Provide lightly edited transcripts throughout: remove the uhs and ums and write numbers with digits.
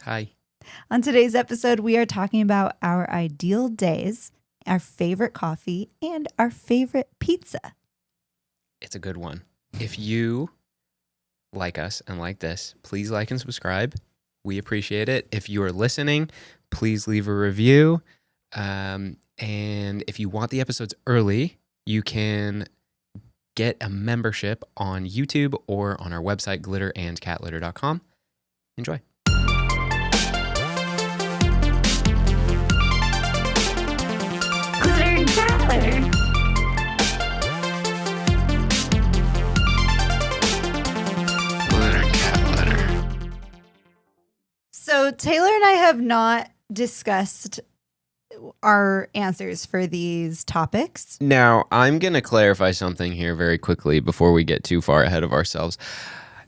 Hi. On today's episode, we are talking about our ideal days, our favorite coffee, and our favorite pizza. It's a good one. If you like us and like this, please like and subscribe. We appreciate it. If you are listening, please leave a review. And if you want the episodes early, you can get a membership on YouTube or on our website, glitterandcatlitter.com. Enjoy. Glitter and cat litter. Glitter and cat litter. So Taylor and I have not discussed our answers for these topics. Now, I'm going to clarify something here very quickly before we get too far ahead of ourselves.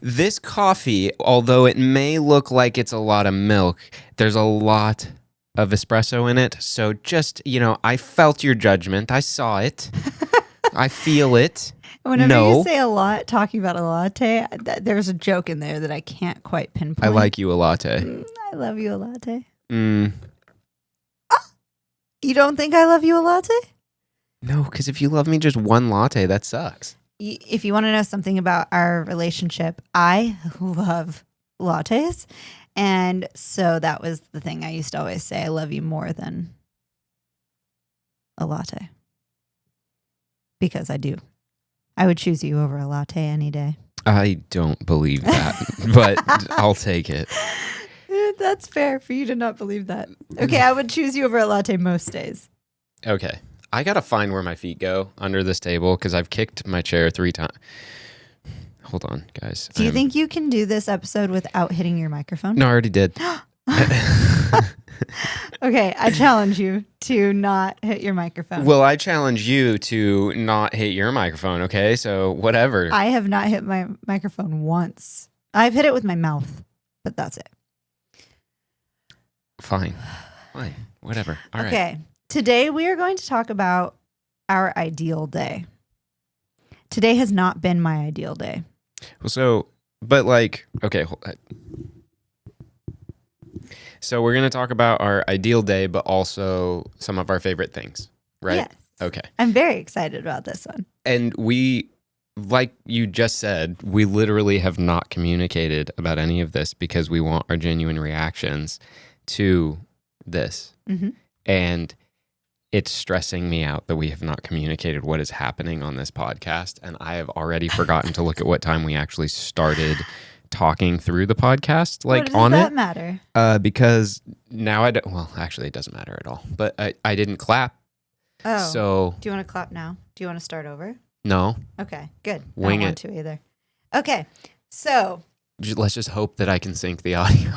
This coffee, although it may look like it's a lot of milk, there's a lot of espresso in it. So just, I felt your judgment. I saw it. I feel it. Whenever you say a lot, talking about a latte, there's a joke in there that I can't quite pinpoint. I like you a latte. I love you a latte. Mm. You don't think I love you a latte? No, because if you love me just one latte, that sucks. If you want to know something about our relationship, I love lattes. And so that was the thing I used to always say, I love you more than a latte. Because I do. I would choose you over a latte any day. I don't believe that, but I'll take it. That's fair for you to not believe that. Okay, I would choose you over a latte most days. Okay. I got to find where my feet go under this table because I've kicked my chair 3 times. Hold on, guys. Do you think you can do this episode without hitting your microphone? No, I already did. Okay, I challenge you to not hit your microphone. Well, I challenge you to not hit your microphone, okay? So whatever. I have not hit my microphone once. I've hit it with my mouth, but that's it. Fine. Whatever. All right. Okay. Today we are going to talk about our ideal day. Today has not been my ideal day. Well, okay. So we're going to talk about our ideal day, but also some of our favorite things, right? Yes. Okay. I'm very excited about this one. And we, like you just said, we literally have not communicated about any of this because we want our genuine reactions to this. Mm-hmm. And it's stressing me out that we have not communicated what is happening on this podcast. And I have already forgotten to look at what time we actually started talking through the podcast, What does that matter? Because now I don't, well, actually it doesn't matter at all, but I didn't clap. Oh, So do you want to clap now? Do you want to start over? no, Okay, good. Wing I don't it. want to either. Okay, so let's just hope that I can sync the audio.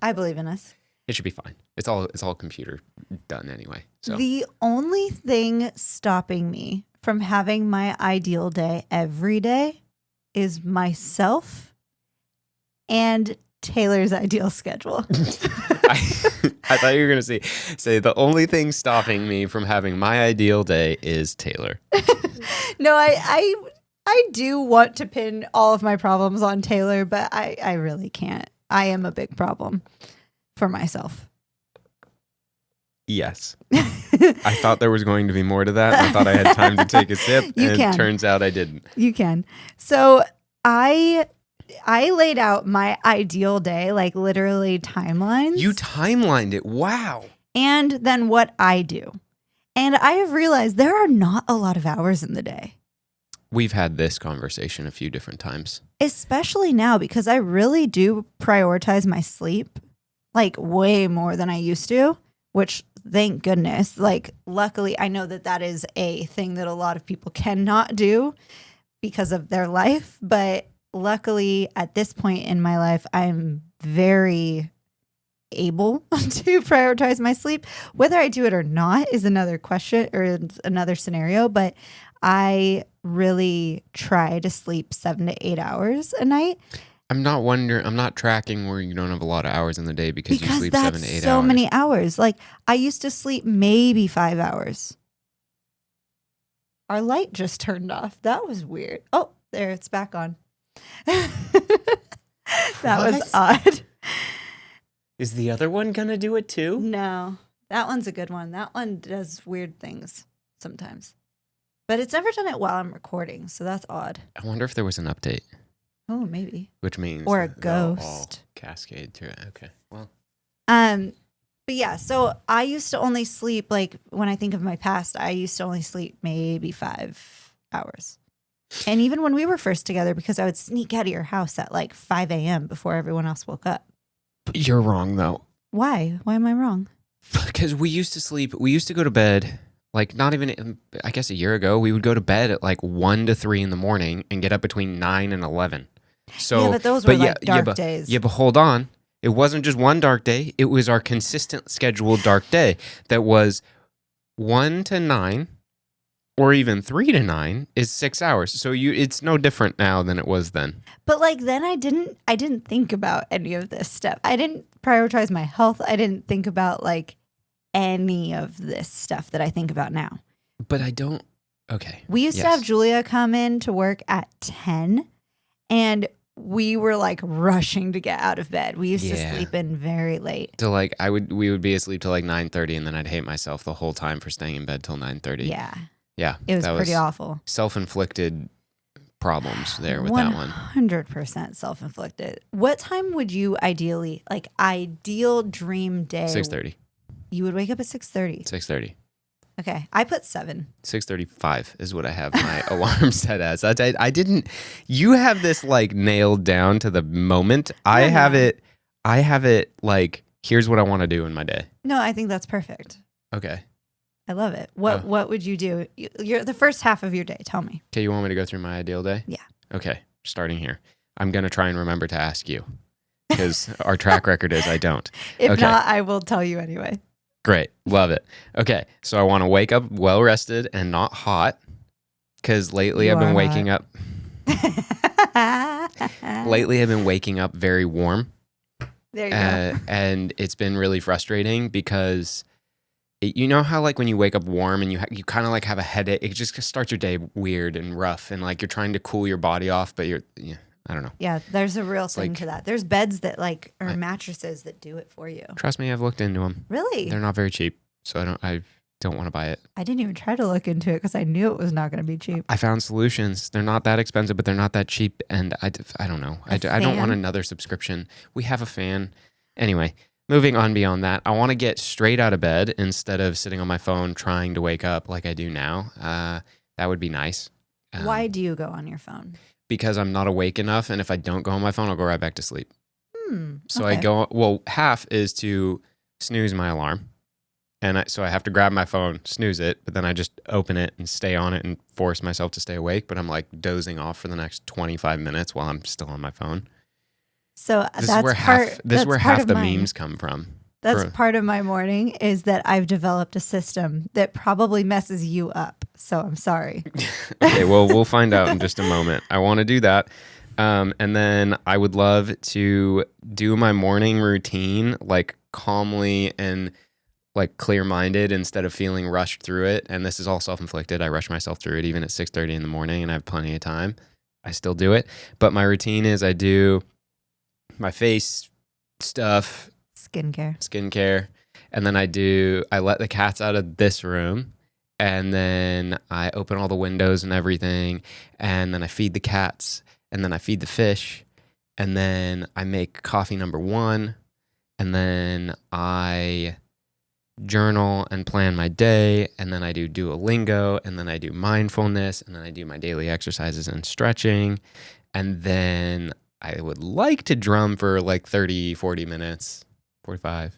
I believe in us. It should be fine. It's all computer done anyway. So The only thing stopping me from having my ideal day every day is myself and Taylor's ideal schedule. I thought you were going to say the only thing stopping me from having my ideal day is Taylor. No, I do want to pin all of my problems on Taylor, but I really can't. I am a big problem for myself. Yes. I thought there was going to be more to that. I thought I had time to take a sip, and turns out I didn't. You can. So I laid out my ideal day, like literally timelines. You timelined it. Wow. And then what I do. And I have realized there are not a lot of hours in the day. We've had this conversation a few different times. Especially now because I really do prioritize my sleep like way more than I used to, which thank goodness. Like luckily I know that is a thing that a lot of people cannot do because of their life. But luckily at this point in my life, I'm very able to prioritize my sleep. Whether I do it or not is another question or another scenario, but I really try to sleep 7 to 8 hours a night. I'm not tracking where you don't have a lot of hours in the day because you sleep 7 to 8 hours. So many hours. Like I used to sleep maybe 5 hours. Our light just turned off. That was weird. Oh, there, it's back on. That was odd. Is the other one gonna do it too? No, that one's a good one. That one does weird things sometimes. But it's never done it while I'm recording, so that's odd. I wonder if there was an update. Oh, maybe. Which means or a they'll all ghost. cascade to it. Okay. Well. But yeah, so I used to only sleep, like when I think of my past, I used to only sleep maybe 5 hours. And even when we were first together, because I would sneak out of your house at like 5 a.m. before everyone else woke up. You're wrong though. Why? Why am I wrong? Because we used to go to bed, like not even, I guess a year ago, we would go to bed at like 1 to 3 in the morning and get up between 9 and 11. So, yeah, but those were like dark days. Yeah, but hold on. It wasn't just one dark day. It was our consistent scheduled dark day that was 1 to 9 or even 3 to 9 is 6 hours. So it's no different now than it was then. But like then I didn't think about any of this stuff. I didn't prioritize my health. I didn't think about like any of this stuff that I think about now. But I don't. Okay. We used to have Julia come in to work at 10 and we were like rushing to get out of bed. We used to sleep in very late. So like we would be asleep till like 9:30 and then I'd hate myself the whole time for staying in bed till 9:30. Yeah. Yeah. It was pretty awful. Self-inflicted problems there with that one. 100% self-inflicted. What time would you ideal dream day? 6:30. You would wake up at 6:30. 6:30. Okay. I put 7. 6:35 is what I have my alarm set as. I didn't. You have this like nailed down to the moment. I have it like here's what I want to do in my day. No, I think that's perfect. Okay. I love it. What would you do? You're the first half of your day. Tell me. Okay, you want me to go through my ideal day? Yeah. Okay, starting here. I'm gonna try and remember to ask you because our track record is I don't. If not, I will tell you anyway. Great. Love it. Okay. So I want to wake up well rested and not hot because lately I've been waking up. Lately I've been waking up very warm. There you go. And it's been really frustrating because you know how like when you wake up warm and you kind of like have a headache, it just starts your day weird and rough and like you're trying to cool your body off, but I don't know. Yeah, there's a real thing to that. There's beds that like, or mattresses that do it for you. Trust me, I've looked into them. Really? They're not very cheap, so I don't want to buy it. I didn't even try to look into it because I knew it was not going to be cheap. I found solutions. They're not that expensive, but they're not that cheap, and I don't know. I don't want another subscription. We have a fan. Anyway, moving on beyond that, I want to get straight out of bed instead of sitting on my phone trying to wake up like I do now. That would be nice. Why do you go on your phone? Because I'm not awake enough, and if I don't go on my phone, I'll go right back to sleep. So okay. half is to snooze my alarm, and so I have to grab my phone, snooze it, but then I just open it and stay on it and force myself to stay awake, but I'm like dozing off for the next 25 minutes while I'm still on my phone. So this is where half the memes come from. That's part of my morning is that I've developed a system that probably messes you up. So I'm sorry. Okay, well, we'll find out in just a moment. I want to do that. And then I would love to do my morning routine like calmly and like clear-minded instead of feeling rushed through it. And this is all self-inflicted. I rush myself through it even at 6:30 in the morning and I have plenty of time. I still do it. But my routine is I do my face stuff, skincare, and then I let the cats out of this room, and then I open all the windows and everything, and then I feed the cats, and then I feed the fish, and then I make coffee number 1, and then I journal and plan my day, and then I do Duolingo, and then I do mindfulness, and then I do my daily exercises and stretching, and then I would like to drum for like 30, 40 minutes. 45.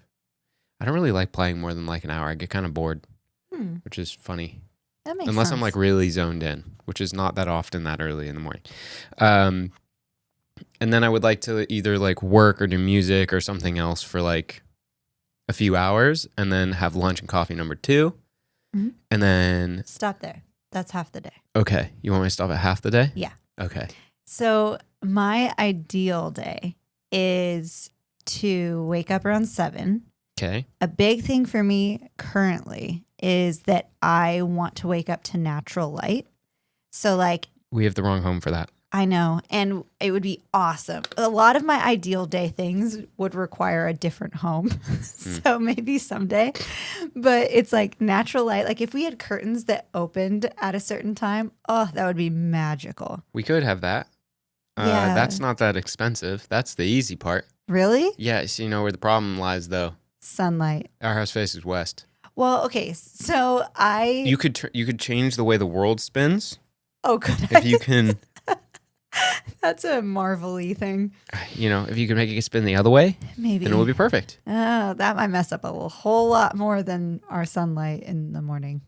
I don't really like playing more than like an hour. I get kind of bored, which is funny. That makes Unless sense. I'm like really zoned in, which is not that often that early in the morning. And then I would like to either like work or do music or something else for like a few hours and then have lunch and coffee number 2. And then... Stop there. That's half the day. Okay. You want me to stop at half the day? Yeah. Okay. So my ideal day is to wake up around 7. Okay. A big thing for me currently is that I want to wake up to natural light. So like... We have the wrong home for that. I know. And it would be awesome. A lot of my ideal day things would require a different home. So maybe someday. But it's like natural light. Like if we had curtains that opened at a certain time, oh, that would be magical. We could have that. Yeah. That's not that expensive. That's the easy part. Really? Yes, you know where the problem lies, though. Sunlight. Our house faces west. Well, okay. So You could change the way the world spins Oh, good. if you can. That's a marvel-y thing. If you can make it spin the other way, Maybe. then it would be perfect. Oh, that might mess up a whole lot more than our sunlight in the morning.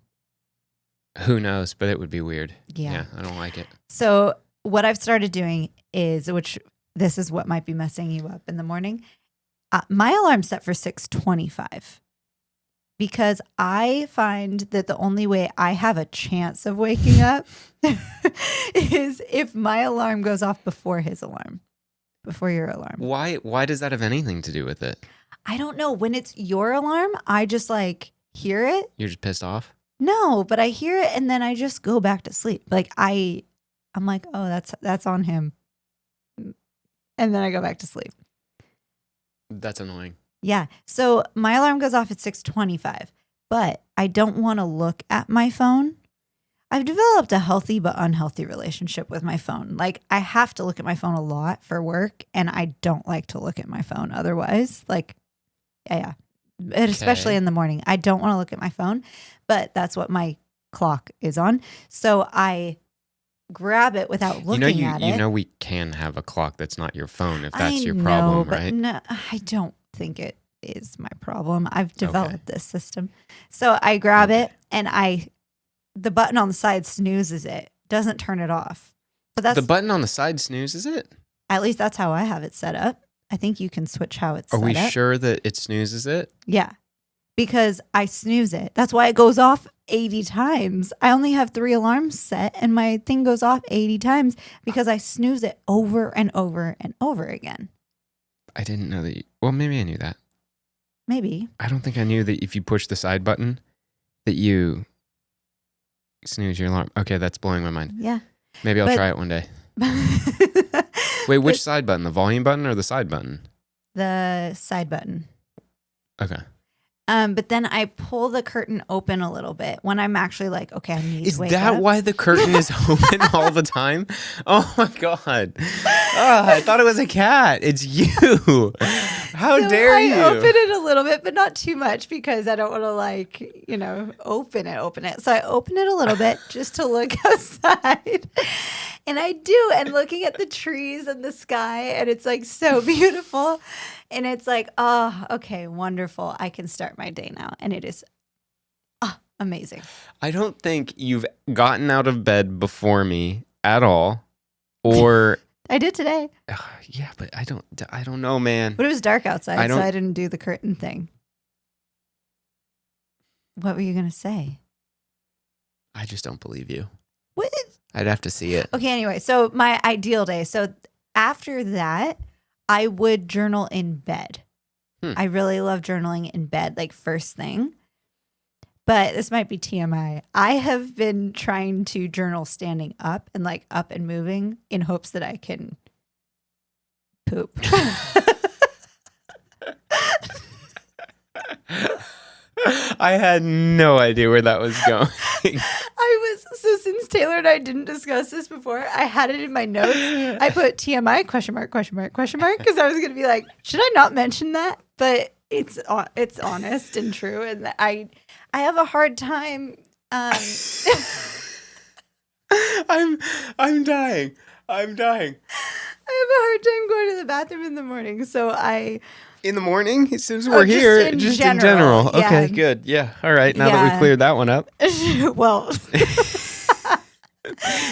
Who knows? But it would be weird. Yeah. I don't like it. So what I've started doing is, which this is what might be messing you up in the morning. My alarm's set for 6:25 because I find that the only way I have a chance of waking up is if my alarm goes off before your alarm. Why does that have anything to do with it? I don't know. When it's your alarm, I just like hear it. You're just pissed off? No, but I hear it and then I just go back to sleep. Like I'm like, oh, that's on him. And then I go back to sleep. That's annoying. Yeah. So my alarm goes off at 6:25, but I don't want to look at my phone. I've developed a healthy but unhealthy relationship with my phone. Like I have to look at my phone a lot for work and I don't like to look at my phone otherwise. Like, yeah. But especially in the morning. I don't want to look at my phone, but that's what my clock is on. So I grab it without looking at it. You know we can have a clock that's not your phone if that's your problem, right? No, I don't think it is my problem. I've developed this system. So I grab it and the button on the side snoozes it, doesn't turn it off. But that's the button on the side snoozes it? At least that's how I have it set up. I think you can switch how it's set up. Are we sure that it snoozes it? Yeah. Because I snooze it. That's why it goes off 80 times. I only have 3 alarms set and my thing goes off 80 times because I snooze it over and over and over again. I didn't know that. Well, maybe I knew that. Maybe. I don't think I knew that if you push the side button that you snooze your alarm. Okay, that's blowing my mind. Yeah. Maybe I'll try it one day. Wait, which side button? The volume button or the side button? The side button. Okay. But then I pull the curtain open a little bit when I'm actually like, okay, I need to wake up. Is that why the curtain is open all the time? Oh my God. Oh, I thought it was a cat. It's you. How dare you? I open it a little bit, but not too much because I don't want to open it. So I open it a little bit just to look outside. And I do. And looking at the trees and the sky, and it's like so beautiful. And it's like, oh, okay, wonderful. I can start my day now. And it is amazing. I don't think you've gotten out of bed before me at all. Or I did today. Yeah, but I don't know, man. But it was dark outside, so I didn't do the curtain thing. What were you going to say? I just don't believe you. What? I'd have to see it. Okay, anyway, so my ideal day. So after that, I would journal in bed. I really love journaling in bed, like first thing. But this might be TMI. I have been trying to journal standing up and like up and moving in hopes that I can poop. I had no idea where that was going. So since Taylor and I didn't discuss this before, I had it in my notes. I put TMI question mark because I was going to be like, should I not mention that? But it's honest and true, and I have a hard time. I'm dying. I have a hard time going to the bathroom in the morning, so in the morning, since we're here, just in general. Yeah. Okay, good. Yeah. All right. Now that we cleared that one up. Well,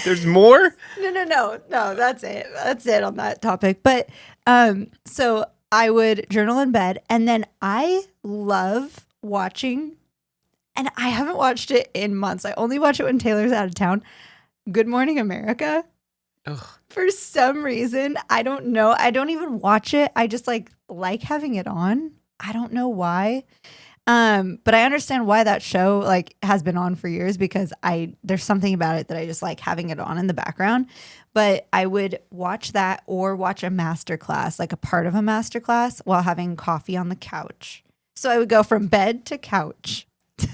there's more? No. That's it. That's it on that topic. But so I would journal in bed, and then I love watching, and I haven't watched it in months. I only watch it when Taylor's out of town. Good Morning America. Ugh. For some reason, I don't know. I don't even watch it. I just like having it on. I don't know why. But I understand why that show like has been on for years because there's something about it that I just like having it on in the background. But I would watch that or watch a master class, like a part of a master class while having coffee on the couch. So I would go from bed to couch.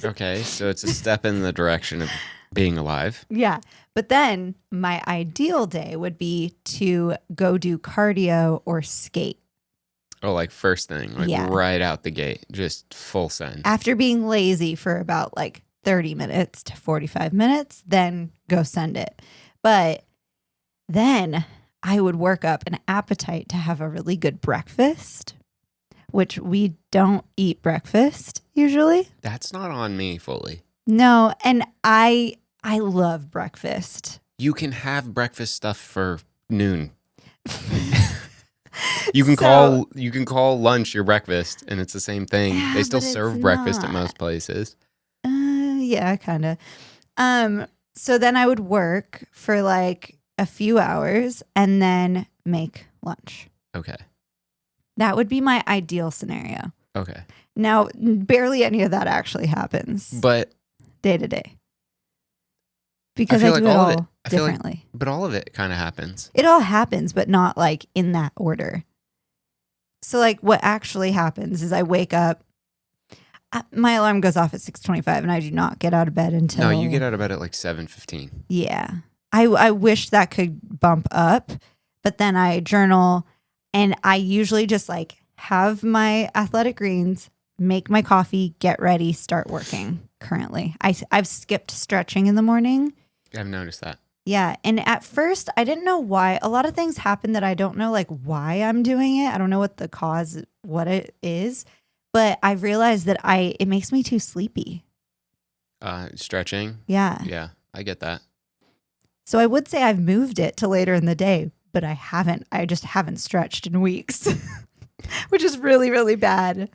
Okay, so it's a step in the direction of being alive. Yeah. But then my ideal day would be to go do cardio or skate. Oh, like first thing, like Yeah. right out the gate, just full send. After being lazy for about like 30 minutes to 45 minutes, then go send it. But then I would work up an appetite to have a really good breakfast, which we don't eat breakfast usually. That's not on me fully. No, and I love breakfast. You can have breakfast stuff for noon. You can call lunch your breakfast, and it's the same thing. Yeah, they still but it's serve breakfast at not. most places. Yeah, kind of. So then I would work for like a few hours and then make lunch. Okay. That would be my ideal scenario. Okay. Now, barely any of that actually happens But day to day because I I, feel do like it all of all it- I feel like- differently. but all of it kind of happens. It all happens, but not like in that order. So like what actually happens is I wake up, my alarm goes off at 6:25 and I do not get out of bed until... No, you get out of bed at like 7:15. Yeah. I wish that could bump up, but then I journal and I usually just like have my athletic greens, make my coffee, get ready, start working currently. I've skipped stretching in the morning. I've noticed that. Yeah. And at first, I didn't know why. A lot of things happen that I don't know, like why I'm doing it. I don't know what the cause, what it is. But I've realized that it makes me too sleepy. Stretching. Yeah. Yeah, I get that. So I would say I've moved it to later in the day, but I haven't. I just haven't stretched in weeks, which is really, really bad.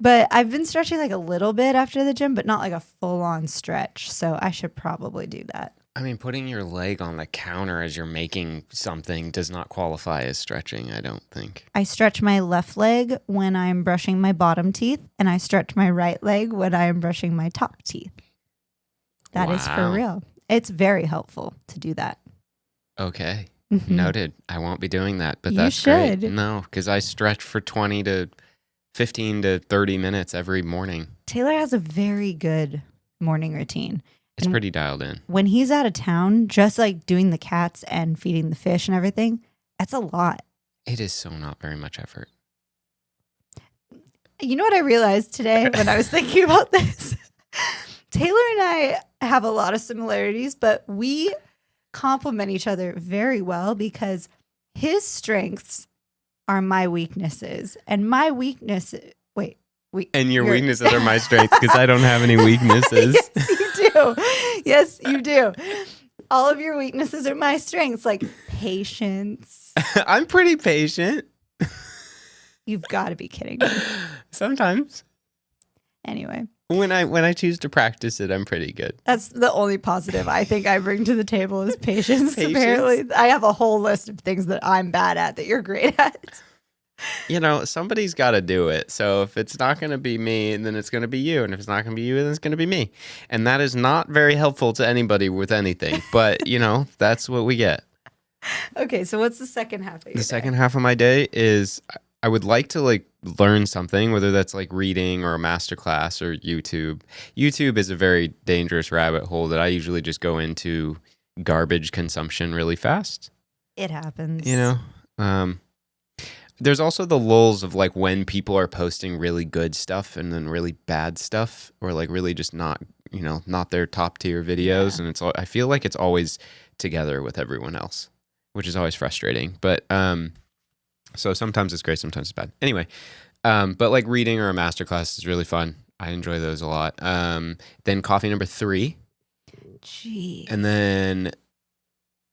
But I've been stretching like a little bit after the gym, but not like a full on stretch. So I should probably do that. I mean, putting your leg on the counter as you're making something does not qualify as stretching, I don't think. I stretch my left leg when I'm brushing my bottom teeth, and I stretch my right leg when I am brushing my top teeth. That is for Wow. real. It's very helpful to do that. Okay. Mhm. Noted. I won't be doing that, but You that's should. great. No, because I stretch for 20 to 15 to 30 minutes every morning. Taylor has a very good morning routine. It's And pretty dialed in. when he's out of town, just like doing the cats and feeding the fish and everything, that's a lot. It is so not very much effort. You know what I realized today when I was thinking about this? Taylor and I have a lot of similarities, but we complement each other very well because his strengths are my weaknesses. And my weaknesses, And your weaknesses are my strengths because I don't have any weaknesses. Yes, you do. Yes, you do. All of your weaknesses are my strengths, like patience. I'm pretty patient. You've got to be kidding me. Sometimes. Anyway, When I choose to practice it, I'm pretty good. that's the only positive I think I bring to the table is patience. Patience? Apparently, I have a whole list of things that I'm bad at that you're great at. You know, somebody's got to do it. So if it's not going to be me, then it's going to be you. And if it's not going to be you, then it's going to be me. And that is not very helpful to anybody with anything. But, you know, that's what we get. Okay, so what's the second half of your The day? second half of my day is I would like to like learn something, whether that's like reading or a masterclass or YouTube. YouTube is a very dangerous rabbit hole that I usually just go into garbage consumption really fast. It happens. You know, there's also the lulls of like when people are posting really good stuff and then really bad stuff, or like really just not, you know, not their top tier videos. Yeah. And I feel like it's always together with everyone else, which is always frustrating. But, so sometimes it's great, sometimes it's bad. Anyway, but like reading or a masterclass is really fun. I enjoy those a lot. Then coffee number 3, Jeez. and then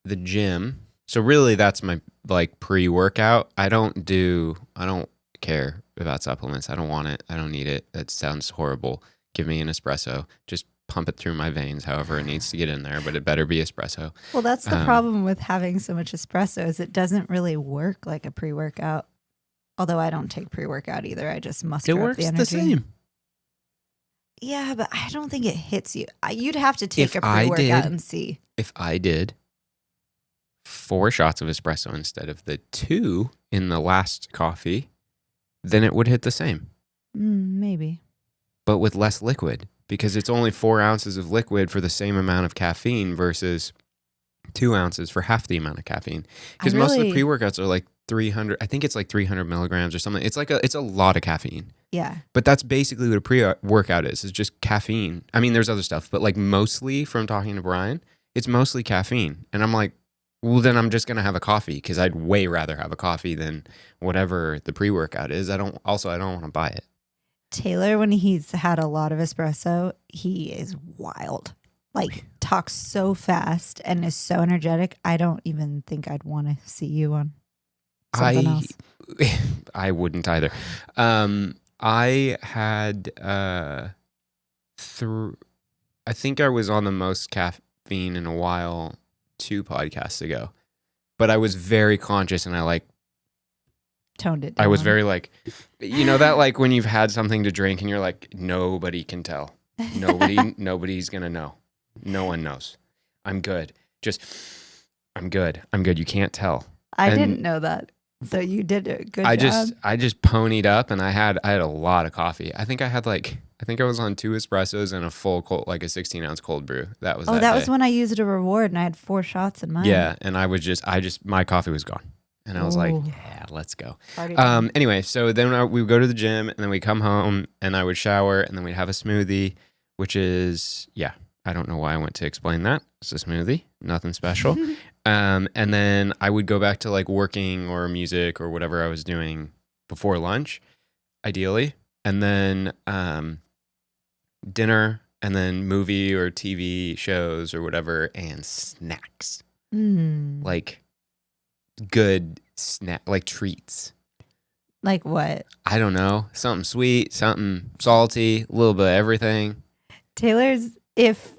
the gym. So really that's my like pre-workout. I don't care about supplements. I don't want it. I don't need it. That sounds horrible. Give me an espresso. Just pump it through my veins however it needs to get in there, but it better be espresso. Well, that's the problem with having so much espresso is it doesn't really work like a pre-workout. Although I don't take pre-workout either. I just muster It up works the energy. the same. Yeah, but I don't think it hits you. You'd have to take If a I pre-workout did- and see. If I did 4 shots of espresso instead of the 2 in the last coffee, then it would hit the same, Maybe. but with less liquid, because it's only 4 ounces of liquid for the same amount of caffeine versus 2 ounces for half the amount of caffeine. Because most of the pre-workouts are like 300. I think it's like 300 milligrams or something. It's a lot of caffeine. Yeah. But that's basically what a pre-workout is just caffeine. I mean, there's other stuff, but like mostly, from talking to Brian, it's mostly caffeine. And I'm like, well, then I'm just going to have a coffee, because I'd way rather have a coffee than whatever the pre-workout is. I don't want to buy it. Taylor, when he's had a lot of espresso, he is wild. Like, talks so fast and is so energetic. I don't even think I'd want to see you on something else. I wouldn't either. I had I think I was on the most caffeine in a while 2 podcasts ago, but I was very conscious, and I toned it down. I was very like, that like when you've had something to drink and you're like, nobody can tell, nobody's gonna know, no one knows, I'm good, I'm good, you can't tell. I didn't know that. So you did a good job. I just ponied up, and I had a lot of coffee. I think I was on 2 espressos and a full cold, like a 16-ounce cold brew. That was that was when I used a reward and I had 4 shots in mine. Yeah, and I just my coffee was gone, and I was like, yeah, let's go. Anyway, so then we would go to the gym, and then we come home, and I would shower, and then we'd have a smoothie, which is, I don't know why I went to explain that. It's a smoothie, nothing special. And then I would go back to like working or music or whatever I was doing before lunch, ideally. And then dinner, and then movie or TV shows or whatever, and snacks. Like good snack, like treats. Like what? I don't know. Something sweet, something salty, a little bit of everything. Taylor's, if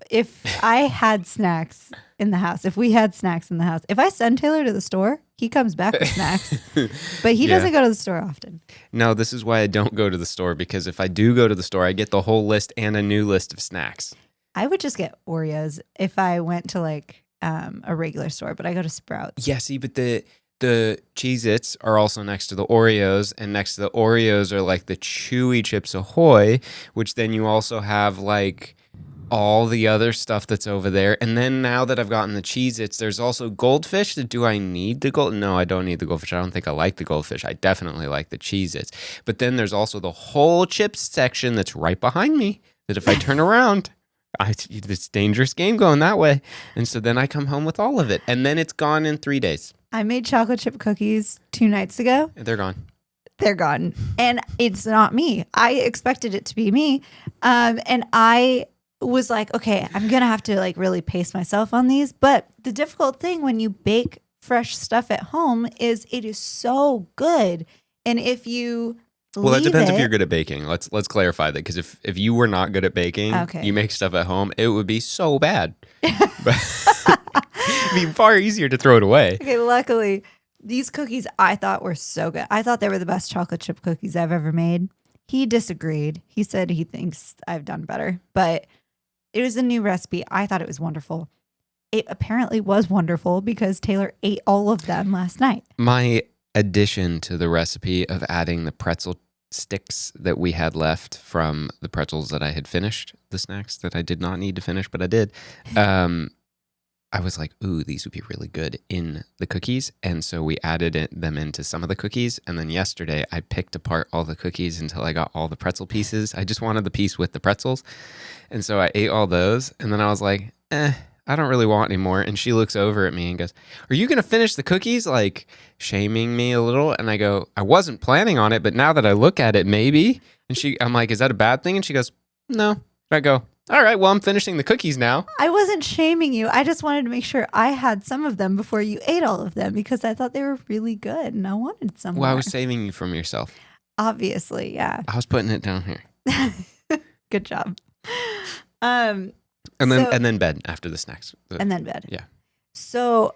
I had snacks in the house, if we had snacks in the house, if I send Taylor to the store, he comes back with snacks. But he doesn't go to the store often. No, this is why I don't go to the store, because if I do go to the store, I get the whole list and a new list of snacks. I would just get Oreos if I went to like a regular store, but I go to Sprouts. Yeah, see, but the Cheez-Its are also next to the Oreos, and next to the Oreos are like the Chewy Chips Ahoy, which then you also have like all the other stuff that's over there. And then now that I've gotten the Cheez-Its, there's also Goldfish. Do I need the gold? No, I don't need the Goldfish. I don't think I like the Goldfish. I definitely like the Cheez-Its. But then there's also the whole chips section that's right behind me, that if I turn around, it's a dangerous game going that way. And so then I come home with all of it, and then it's gone in 3 days. I made chocolate chip cookies 2 nights ago. They're gone. They're gone. And it's not me. I expected it to be me. And I was like, okay, I'm going to have to like really pace myself on these. But the difficult thing when you bake fresh stuff at home is it is so good. And if you that depends if you're good at baking. Let's clarify that, because if you were not good at baking, you make stuff at home, it would be so bad. But it'd be far easier to throw it away. Okay, luckily, these cookies I thought were so good. I thought they were the best chocolate chip cookies I've ever made. He disagreed. He said he thinks I've done better, but it was a new recipe. I thought it was wonderful. It apparently was wonderful because Taylor ate all of them last night. My addition to the recipe of adding the pretzel sticks that we had left from the pretzels that I had finished, the snacks that I did not need to finish, but I did. I was like, ooh, these would be really good in the cookies. And so we added them into some of the cookies. And then yesterday I picked apart all the cookies until I got all the pretzel pieces. I just wanted the piece with the pretzels. And so I ate all those. And then I was like, I don't really want any more. And she looks over at me and goes, are you going to finish the cookies? Like shaming me a little. And I go, I wasn't planning on it, but now that I look at it, maybe. And I'm like, is that a bad thing? And she goes, no. And I go, all right, well, I'm finishing the cookies now. I wasn't shaming you. I just wanted to make sure I had some of them before you ate all of them because I thought they were really good and I wanted some more. Well, I was saving you from yourself. Obviously, yeah. I was putting it down here. Good job. And then bed after the snacks. And then bed. Yeah. So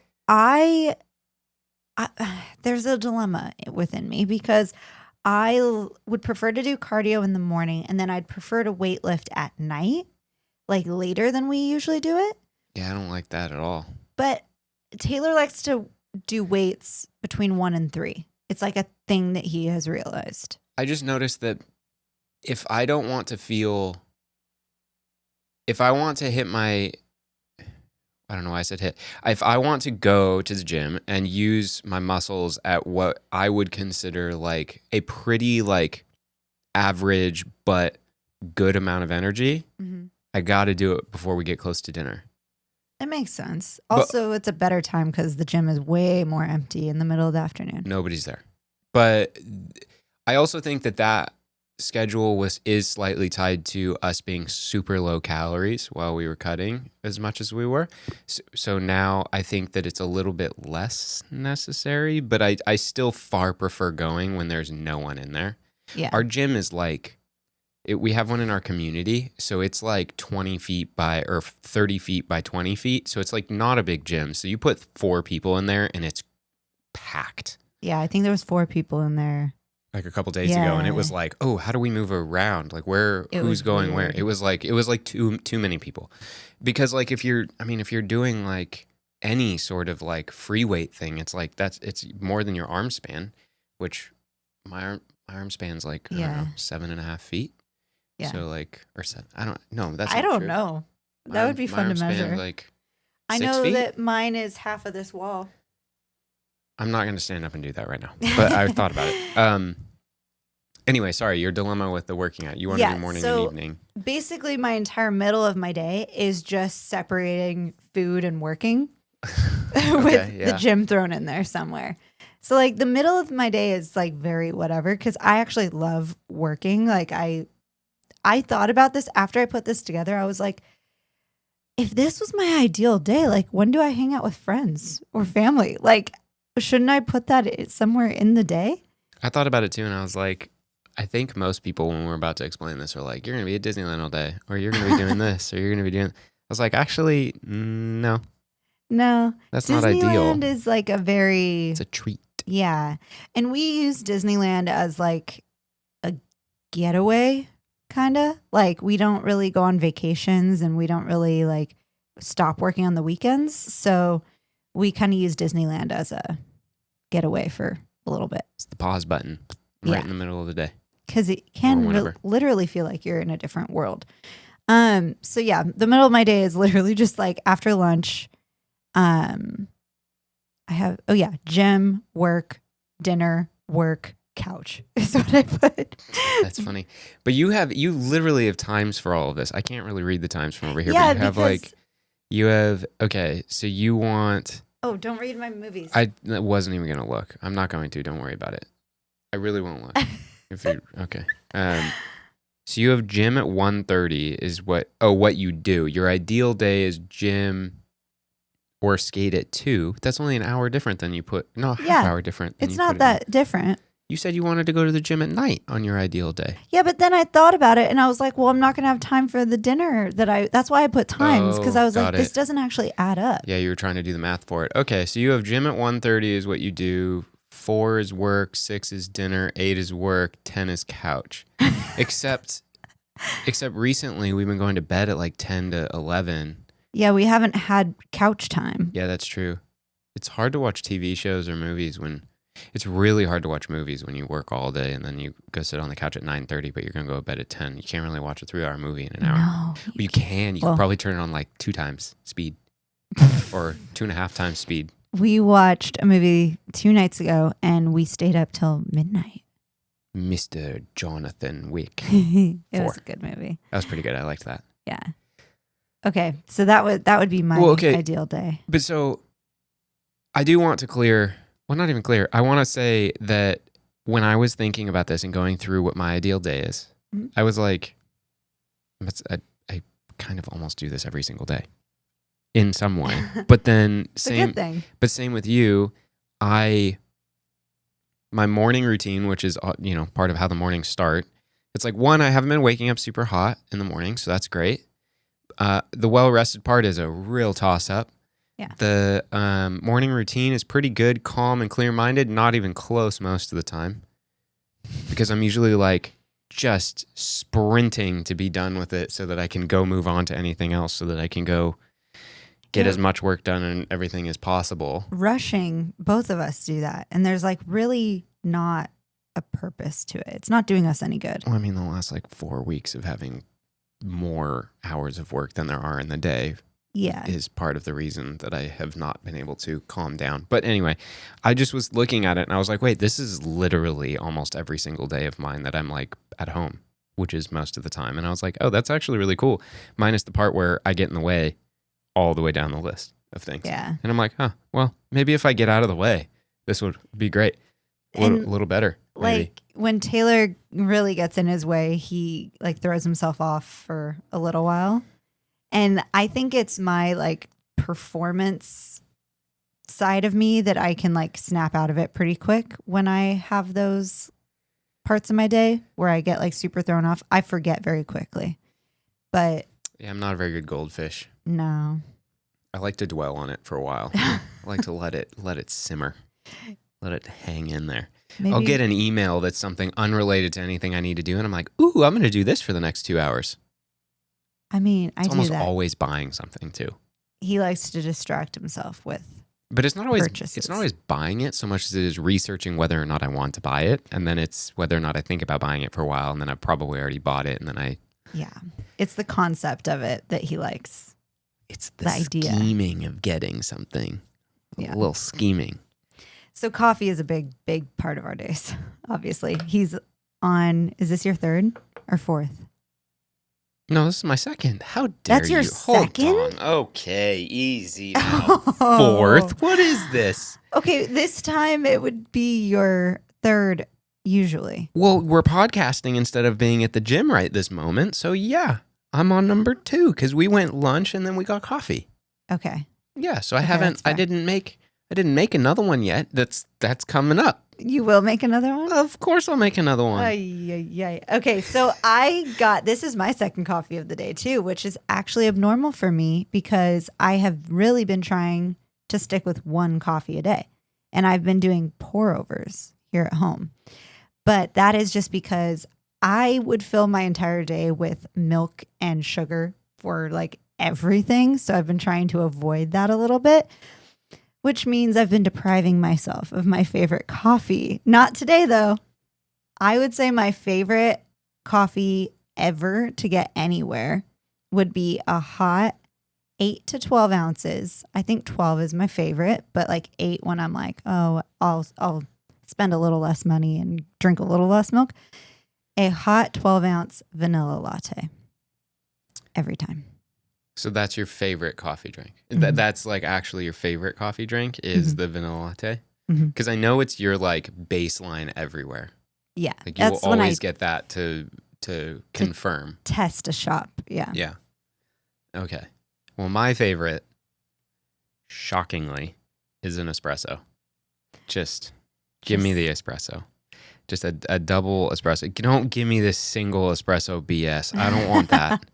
there's a dilemma within me because would prefer to do cardio in the morning, and then I'd prefer to weight lift at night, like later than we usually do it. Yeah, I don't like that at all. But Taylor likes to do weights between 1 and 3. It's like a thing that he has realized. I just noticed that if I don't want to feel, if I want to hit my, I don't know why I said hit. If I want to go to the gym and use my muscles at what I would consider like a pretty like average but good amount of energy, I got to do it before we get close to dinner. It makes sense. Also, it's a better time because the gym is way more empty in the middle of the afternoon. Nobody's there. But I also think that schedule is slightly tied to us being super low calories while we were cutting as much as we were. So now I think that it's a little bit less necessary, but I still far prefer going when there's no one in there. Yeah. Our gym is like, we have one in our community, so it's like 20 feet by, or 30 feet by 20 feet. So it's like not a big gym. So you put 4 people in there and it's packed. Yeah, I think there was 4 people in there. Like a couple days ago, and it was like, oh, how do we move around? Like who's going where? It was like too many people. Because like if you're doing like any sort of like free weight thing, it's like it's more than your arm span, which my arm span's like, I don't know, 7.5 feet. Yeah. So like, or 7, I don't know. I don't know. That would be fun to measure. Like I know 6 feet? that mine is half of this wall. I'm not going to stand up and do that right now, but I thought about it. Anyway, sorry, your dilemma with the working out. You want to do morning and evening. Basically, my entire middle of my day is just separating food and working with the gym thrown in there somewhere. So like the middle of my day is like very whatever because I actually love working. Like I thought about this after I put this together. I was like, if this was my ideal day, like when do I hang out with friends or family? Like, shouldn't I put that somewhere in the day? I thought about it too, and I was like, I think most people, when we're about to explain this, are like, you're going to be at Disneyland all day, or you're going to be doing this, or you're going to be doing. I was like, actually, no. No. That's not ideal. Disneyland is like it's a treat. Yeah. And we use Disneyland as like a getaway, kind of. Like we don't really go on vacations and we don't really like stop working on the weekends. So we kind of use Disneyland as a getaway for a little bit. It's the pause button right in the middle of the day. Because it can literally feel like you're in a different world. So yeah, the middle of my day is literally just like after lunch. I have gym, work, dinner, work, couch is what I put. That's funny. But you literally have times for all of this. I can't really read the times from over here. Yeah, but so you want. Oh, don't read my movies. I wasn't even going to look. I'm not going to. Don't worry about it. I really won't look. Okay. So you have gym at 1:30 is what you do. Your ideal day is gym or skate at 2. That's only an hour different than you put. No, half hour different. It's not that different. You said you wanted to go to the gym at night on your ideal day. Yeah, but then I thought about it and I was like, well, I'm not going to have time for the dinner that's why I put times because I was like, this doesn't actually add up. Yeah, you were trying to do the math for it. Okay, so you have gym at 1:30 is what you do. 4 is work, 6 is dinner, 8 is work, 10 is couch. Except recently we've been going to bed at like 10 to 11. Yeah, we haven't had couch time. Yeah, that's true. It's hard to watch TV shows or movies it's really hard to watch movies when you work all day and then you go sit on the couch at 9:30, but you're going to go to bed at 10. You can't really watch a 3-hour movie in an hour. No. Well, you can. You can probably turn it on like 2 times speed or 2.5 times speed. We watched a movie 2 nights ago and we stayed up till midnight. Mr. Jonathan Wick. It was a good movie. That was pretty good. I liked that. Yeah. Okay, so that would be my ideal day. But so I do want to not even clear. I want to say that when I was thinking about this and going through what my ideal day is, I was like, I kind of almost do this every single day in some way. But then good thing. But same with you. My morning routine, which is part of how the mornings start. It's like one, I haven't been waking up super hot in the morning, so that's great. The well-rested part is a real toss-up. Yeah. The morning routine is pretty good, calm and clear-minded, not even close most of the time. because I'm usually like just sprinting to be done with it so that I can go move on to anything else, so that I can go get Yeah. as much work done and everything as possible. Rushing, both of us do that. And there's like really not a purpose to it. It's not doing us any good. Well, I mean, the last like 4 weeks of having more hours of work than there are in the day Yeah. is part of the reason that I have not been able to calm down. But anyway, I just was looking at it and I was like, wait, this is literally almost every single day of mine that I'm like at home, which is most of the time. And I was like, oh, that's actually really cool. Minus the part where I get in the way all the way down the list of things. Yeah. And I'm like, huh, well, maybe if I get out of the way, this would be great. A little better. Maybe. Like when Taylor really gets in his way, he like throws himself off for a little while. And I think it's my like performance side of me that I can like snap out of it pretty quick when I have those parts of my day where I get like super thrown off. I forget very quickly. But Yeah, I'm not a very good goldfish. no. I like to dwell on it for a while. I like to let it simmer. Let it hang in there. Maybe I'll get an email that's something unrelated to anything I need to do, and I'm like, ooh, I'm going to do this for the next 2 hours. I mean, I It's do almost that. always buying something too. He likes to distract himself with But it's not always purchases. it's not always buying it so much as it is researching whether or not I want to buy it, and then it's whether or not I think about buying it for a while, and then I've probably already bought it, and then Yeah. It's the concept of it that he likes. it's the The idea. scheming of getting something. Yeah. A little scheming. So coffee is a big, big part of our days, obviously. He's on, is this your third or fourth? No, this is my second. How dare That's your you? Hold second? on. Okay, easy now. Fourth. What is this? Okay, this time it would be your third usually. Well, we're podcasting instead of being at the gym right this moment. So yeah, I'm on number 2 because we went lunch and then we got coffee. Okay. Yeah, so I Okay, haven't. that's fair. I didn't make another one yet. That's coming up. You will make another one? Of course, I'll make another one. Okay, so this is my second coffee of the day too, which is actually abnormal for me because I have really been trying to stick with one coffee a day. And I've been doing pour overs here at home. But that is just because I would fill my entire day with milk and sugar for like everything. So I've been trying to avoid that a little bit, which means I've been depriving myself of my favorite coffee. Not today, though. I would say my favorite coffee ever to get anywhere would be a hot 8 to 12 ounces. I think 12 is my favorite, but like 8 when I'm like, oh, I'll spend a little less money and drink a little less milk. A hot 12-ounce vanilla latte every time. So that's your favorite coffee drink. Mhm. That's like actually your favorite coffee drink is the vanilla latte? Mhm. Because I know it's your like baseline everywhere. Yeah, Like you will that's when I always get that to confirm. test a shop. Yeah. Yeah. Okay. Well, my favorite, shockingly, is an espresso. Just give me the espresso. Just a double espresso. Don't give me this single espresso BS. I don't want that.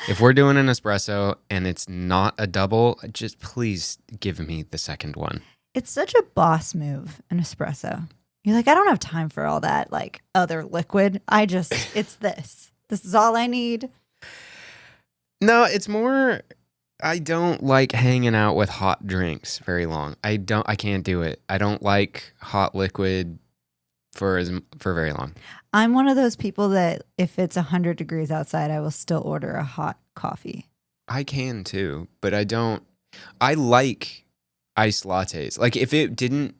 If we're doing an espresso and it's not a double, just please give me the second one. It's such a boss move, an espresso. You're like, I don't have time for all that like other liquid. It's this. This is all I need. No, it's more, I don't like hanging out with hot drinks very long. I can't do it. I don't like hot liquid for very long. I'm one of those people that if it's 100 degrees outside, I will still order a hot coffee. I can too, but I don't. I like iced lattes. Like if it didn't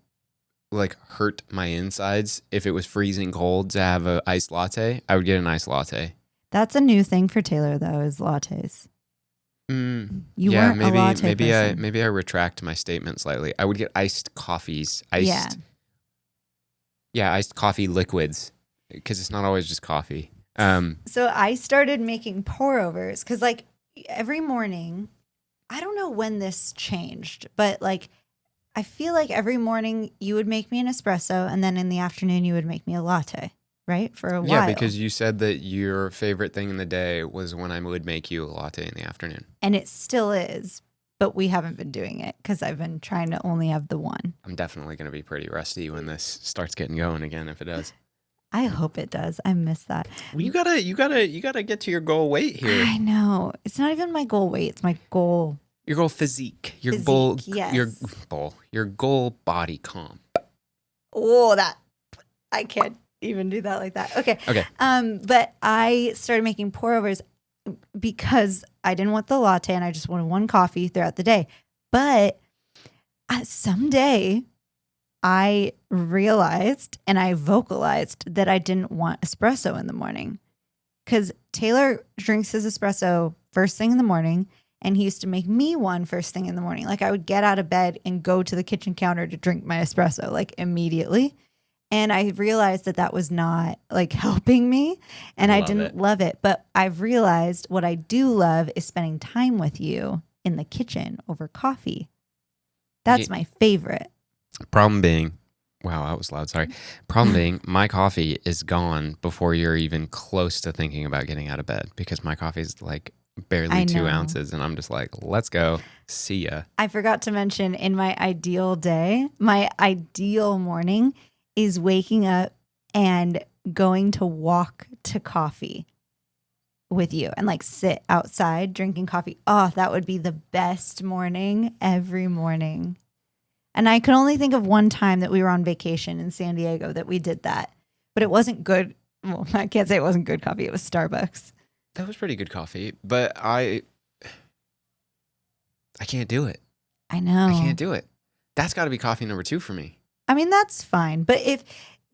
like hurt my insides, if it was freezing cold to have an iced latte, I would get an iced latte. That's a new thing for Taylor, though, is lattes. You Yeah, weren't a latte person. maybe I retract my statement slightly. I would get iced coffees, iced coffee liquids, because it's not always just coffee. So I started making pour overs because like every morning, I don't know when this changed, but like I feel like every morning you would make me an espresso and then in the afternoon you would make me a latte, right? For a while. Yeah, because you said that your favorite thing in the day was when I would make you a latte in the afternoon. And it still is, but we haven't been doing it because I've been trying to only have the one. I'm definitely going to be pretty rusty when this starts getting going again, if it does. I hope it does. I miss that. Well, you gotta get to your goal weight here. I know. It's not even my goal weight. It's my goal. Your goal physique. Your Physique, your goal body comp. Oh, that I can't even do that like that. Okay. Okay. But I started making pour overs because I didn't want the latte and I just wanted one coffee throughout the day. But someday I realized and I vocalized that I didn't want espresso in the morning because Taylor drinks his espresso first thing in the morning. And he used to make me one first thing in the morning. Like I would get out of bed and go to the kitchen counter to drink my espresso like immediately. And I realized that was not like helping me and I didn't love it. But I've realized what I do love is spending time with you in the kitchen over coffee. That's my favorite. Problem being, wow, that was loud. Sorry. Problem being, my coffee is gone before you're even close to thinking about getting out of bed because my coffee is like barely 2 ounces. And I'm just like, let's go. See ya. I forgot to mention in my ideal day, my ideal morning is waking up and going to walk to coffee with you and like sit outside drinking coffee. Oh, that would be the best morning every morning. And I can only think of one time that we were on vacation in San Diego that we did that, but it wasn't good. Well, I can't say it wasn't good coffee. It was Starbucks. That was pretty good coffee, but I can't do it. I know. I can't do it. That's got to be coffee number 2 for me. I mean, that's fine. But if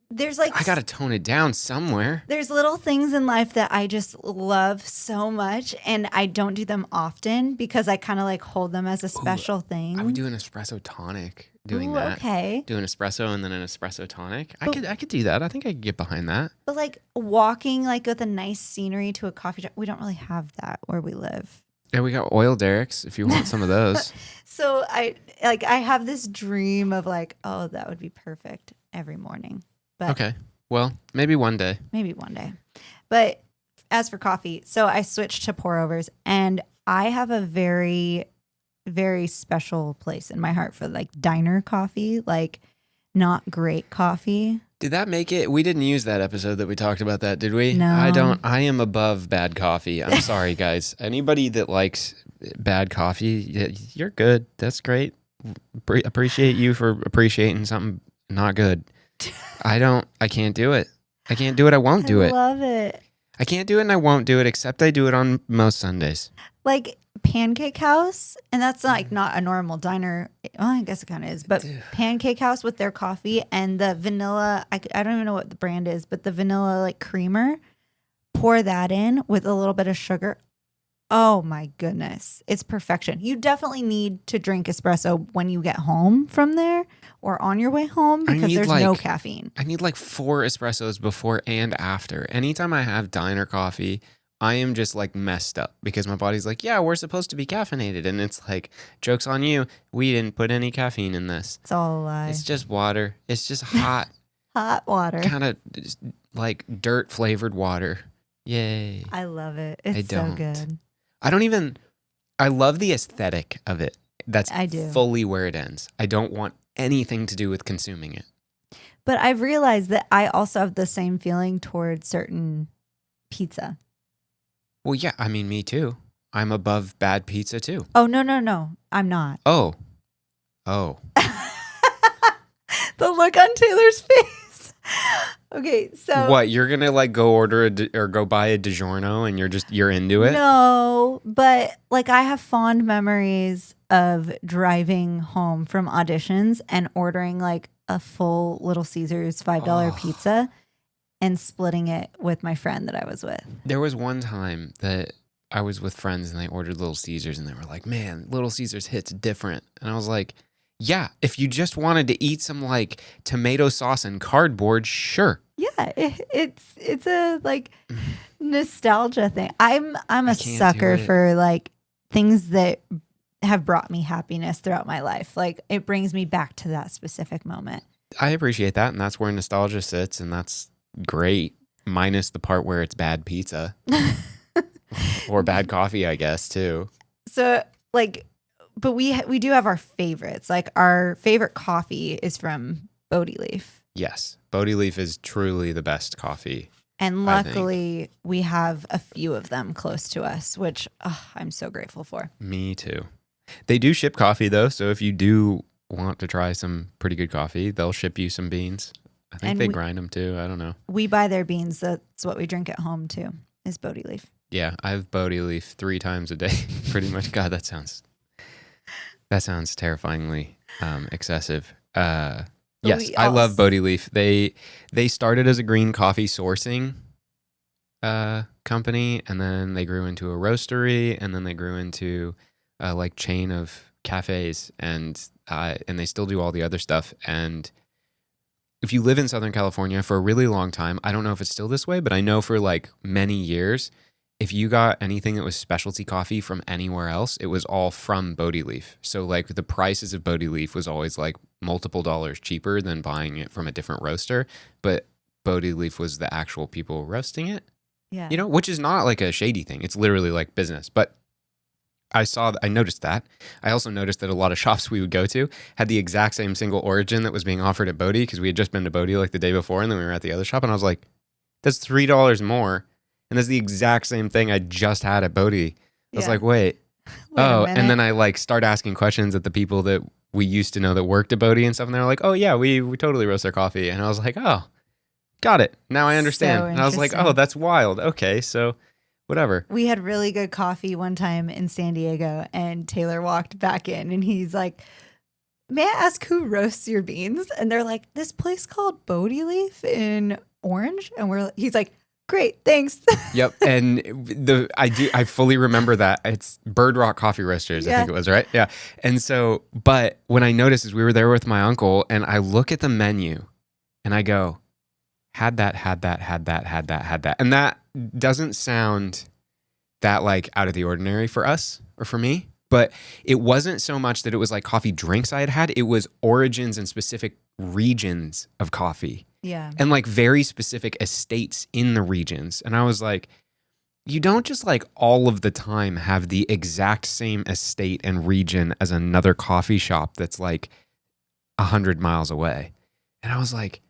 there's like... I got to tone it down somewhere. There's little things in life that I just love so much. And I don't do them often because I kind of like hold them as a special thing. I would do an espresso tonic doing that. Okay. Do an espresso and then an espresso tonic. I could do that. I think I could get behind that. But like walking like with a nice scenery to a coffee shop, we don't really have that where we live. Yeah, we got oil derricks if you want some of those. So I have this dream of like, oh, that would be perfect every morning. But okay. Well, maybe one day. Maybe one day. But as for coffee, so I switched to pour overs and I have a very, very special place in my heart for like diner coffee, like not great coffee. Did that make it? We didn't use that episode that we talked about that, did we? No. I am above bad coffee. I'm sorry, guys. Anybody that likes bad coffee, you're good. That's great. Appreciate you for appreciating something not good. I can't do it. I can't do it. I won't do it. I love it. I can't do it and I won't do it, except I do it on most Sundays. Like Pancake House, and that's like not a normal diner. Well, I guess it kind of is, but Pancake House with their coffee and the vanilla, I don't even know what the brand is, but the vanilla like creamer, pour that in with a little bit of sugar. Oh my goodness. It's perfection. You definitely need to drink espresso when you get home from there or on your way home because there's no caffeine. I need like 4 espressos before and after. Anytime I have diner coffee, I am just like messed up because my body's like, yeah, we're supposed to be caffeinated. And it's like, joke's on you. We didn't put any caffeine in this. It's all a lie. It's just water. It's just hot. Hot water. Kind of like dirt flavored water. Yay. I love it. It's so good. I love the aesthetic of it. I do. Fully where it ends. I don't want anything to do with consuming it. But I've realized that I also have the same feeling towards certain pizza. Well, yeah, I mean, me too. I'm above bad pizza too. Oh, no. I'm not. Oh. The look on Taylor's face. Okay, so what, you're gonna like go order or go buy a DiGiorno and you're into it? No, but like I have fond memories of driving home from auditions and ordering like a full Little Caesars $5 pizza and splitting it with my friend that I was with. There was one time that I was with friends and they ordered Little Caesars and they were like, man, Little Caesars hits different. And I was like, yeah, if you just wanted to eat some like tomato sauce and cardboard, sure. Yeah, it's a like nostalgia thing. I'm a sucker for like things that have brought me happiness throughout my life. Like it brings me back to that specific moment. I appreciate that, and that's where nostalgia sits, and that's great. Minus the part where it's bad pizza or bad coffee, I guess too. So like. But we do have our favorites. Like our favorite coffee is from Bodhi Leaf. Yes. Bodhi leaf is truly the best coffee. And I think. luckily, we have a few of them close to us, which I'm so grateful for. Me too. They do ship coffee though, so if you do want to try some pretty good coffee, they'll ship you some beans. I think they grind them too. I don't know. We buy their beans. That's what we drink at home too, is Bodhi leaf. Yeah, I have Bodhi leaf 3 times a day, pretty much. God, that sounds terrifyingly excessive. Yes, I love Bodhi leaf. They started as a green coffee sourcing company, and then they grew into a roastery, and then they grew into a like chain of cafes, and they still do all the other stuff. And if you live in Southern California for a really long time, I don't know if it's still this way, but I know for like many years, if you got anything that was specialty coffee from anywhere else, it was all from Bodhi leaf. So like the prices of Bodhi leaf was always like multiple dollars cheaper than buying it from a different roaster. But Bodhi leaf was the actual people roasting it. Yeah. You know, which is not like a shady thing. It's literally like business. But I noticed that. I also noticed that a lot of shops we would go to had the exact same single origin that was being offered at Bodhi, because we had just been to Bodhi like the day before, and then we were at the other shop, and I was like, that's $3 more. And that's the exact same thing I just had at Bodhi. I was like, wait and then I like start asking questions at the people that we used to know that worked at Bodhi and stuff. And they're like, oh yeah, we totally roast their coffee. And I was like, oh, got it. Now I understand. So and I was like, oh, that's wild. Okay. So whatever. We had really good coffee one time in San Diego, and Taylor walked back in and he's like, may I ask who roasts your beans? And they're like, this place called Bodhi Leaf in Orange. And he's like, great, thanks. Yep. And I fully remember that. It's Bird Rock Coffee Roasters, I think it was, right? Yeah. And so, but when I noticed is we were there with my uncle, and I look at the menu and I go, had that. And that doesn't sound that like out of the ordinary for us or for me. But it wasn't so much that it was like coffee drinks I had. It was origins and specific regions of coffee. Yeah. And like very specific estates in the regions. And I was like, you don't just like all of the time have the exact same estate and region as another coffee shop that's like 100 miles away. And I was like,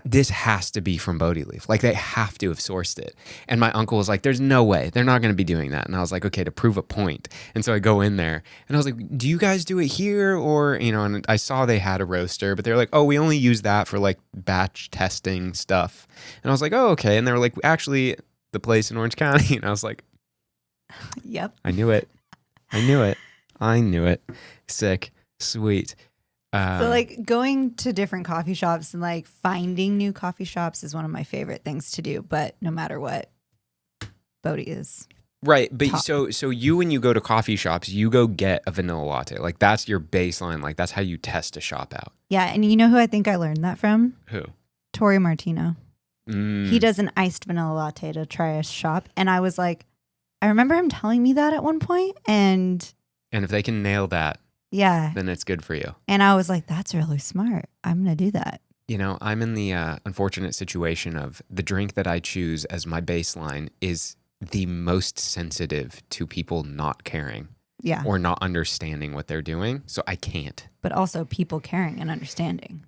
this has to be from Bodhi leaf. Like they have to have sourced it. And my uncle was like, there's no way. They're not going to be doing that. And I was like, okay, to prove a point. And so I go in there and I was like, do you guys do it here? Or, and I saw they had a roaster, but they're like, oh, we only use that for like batch testing stuff. And I was like, oh, okay. And they were like, actually, the place in Orange County. And I was like, yep. I knew it. Sick. Sweet. So like going to different coffee shops and like finding new coffee shops is one of my favorite things to do. But no matter what, Bodhi is right. But top. so you, when you go to coffee shops, you go get a vanilla latte. Like that's your baseline. Like that's how you test a shop out. Yeah. And you know who I think I learned that from? Who? Tori Martino. He does an iced vanilla latte to try a shop. And I was like, I remember him telling me that at one point. And if they can nail that, yeah, then it's good for you. And I was like, that's really smart. I'm going to do that. I'm in the unfortunate situation of the drink that I choose as my baseline is the most sensitive to people not caring. Yeah. Or not understanding what they're doing. So I can't. But also people caring and understanding.